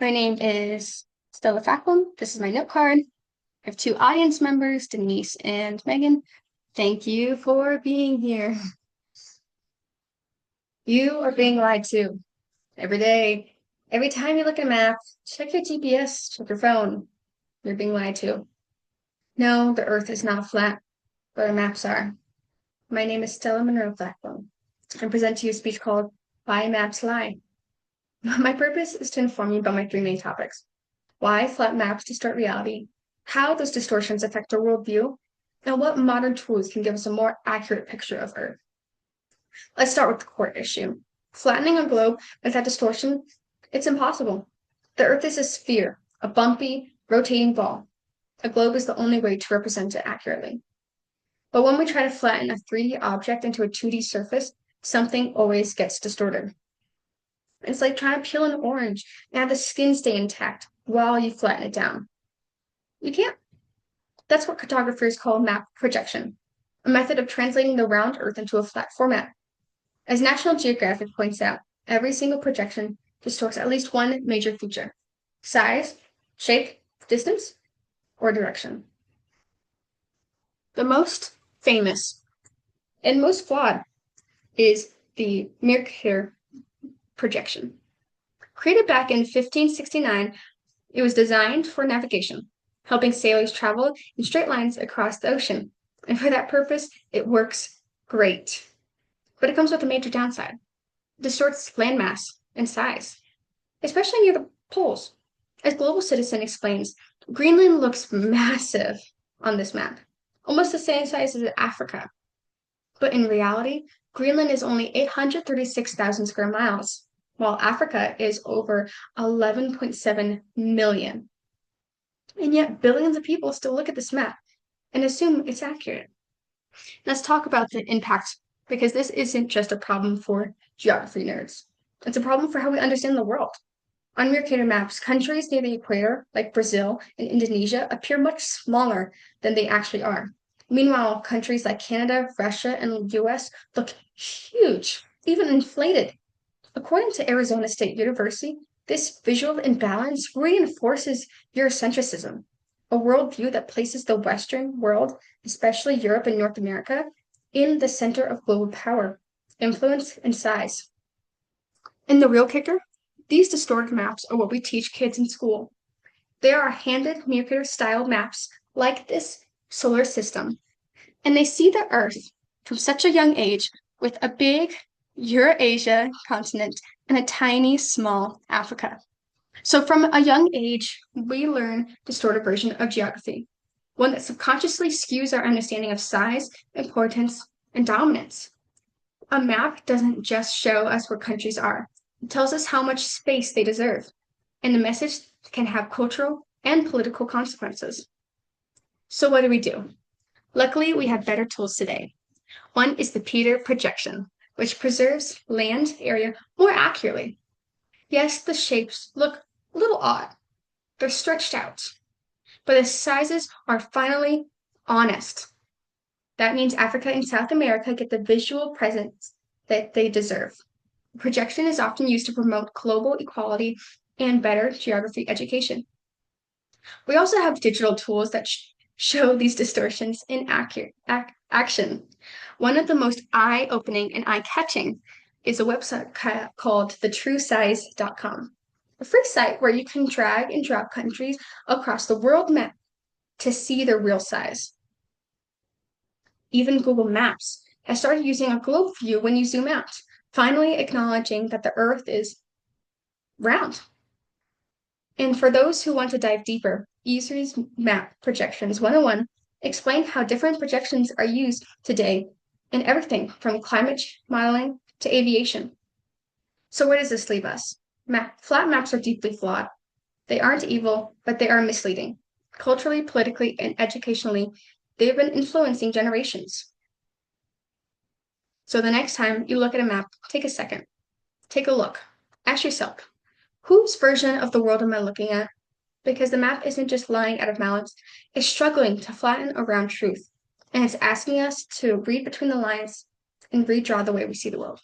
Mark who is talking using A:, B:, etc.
A: My name is Stella Facklam. This is my note card. I have two audience members, Denise and Megan. Thank you for being here. You are being lied to every day. Every time you look at a map, check your GPS, check your phone. You're being lied to. No, the Earth is not flat, but our maps are. My name is Stella Monroe Facklam. I present to you a speech called Why Maps Lie. My purpose is to inform you about my three main topics: why flat maps distort reality, how those distortions affect our worldview, and what modern tools can give us a more accurate picture of Earth. Let's start with the core issue. Flattening a globe without distortion, it's impossible. The Earth is a sphere, a bumpy, rotating ball. A globe is the only way to represent it accurately. But when we try to flatten a 3D object into a 2D surface, something always gets distorted. It's like trying to peel an orange and have the skin stay intact while you flatten it down. You can't. That's what cartographers call map projection, a method of translating the round Earth into a flat format. As National Geographic points out, every single projection distorts at least one major feature: size, shape, distance, or direction. The most famous and most flawed is the Mercator projection. Created back in 1569, it was designed for navigation, helping sailors travel in straight lines across the ocean. And for that purpose, it works great. But it comes with a major downside. It distorts landmass and size, especially near the poles. As Global Citizen explains, Greenland looks massive on this map, almost the same size as Africa. But in reality, Greenland is only 836,000 square miles, while Africa is over 11.7 million. And yet billions of people still look at this map and assume it's accurate. Let's talk about the impact, because this isn't just a problem for geography nerds. It's a problem for how we understand the world. On Mercator maps, countries near the equator, like Brazil and Indonesia, appear much smaller than they actually are. Meanwhile, countries like Canada, Russia, and the US look huge, even inflated. According to Arizona State University, this visual imbalance reinforces Eurocentrism, a worldview that places the Western world, especially Europe and North America, in the center of global power, influence, and size. And the real kicker? These distorted maps are what we teach kids in school. They are handed Mercator-style maps like this solar system, and they see the Earth from such a young age with a big Eurasia continent and a tiny, small Africa. So from a young age, we learn distorted version of geography, one that subconsciously skews our understanding of size, importance, and dominance. A map doesn't just show us where countries are. It tells us how much space they deserve, and the message can have cultural and political consequences. So what do? Luckily, we have better tools today. One is the Peter projection, which preserves land area more accurately. Yes, the shapes look a little odd. They're stretched out, but the sizes are finally honest. That means Africa and South America get the visual presence that they deserve. Projection is often used to promote global equality and better geography education. We also have digital tools that show these distortions in action. One of the most eye-opening and eye-catching is a website called thetruesize.com, a free site where you can drag and drop countries across the world map to see their real size. Even Google Maps has started using a globe view when you zoom out, finally acknowledging that the Earth is round. And for those who want to dive deeper, Esri's Map Projections 101 explain how different projections are used today in everything from climate modeling to aviation. So where does this leave us? Flat maps are deeply flawed. They aren't evil, but they are misleading. Culturally, politically, and educationally, they've been influencing generations. So the next time you look at a map, take a second. Take a look. Ask yourself, whose version of the world am I looking at? Because the map isn't just lying out of malice, it's struggling to flatten around truth. And it's asking us to read between the lines and redraw the way we see the world.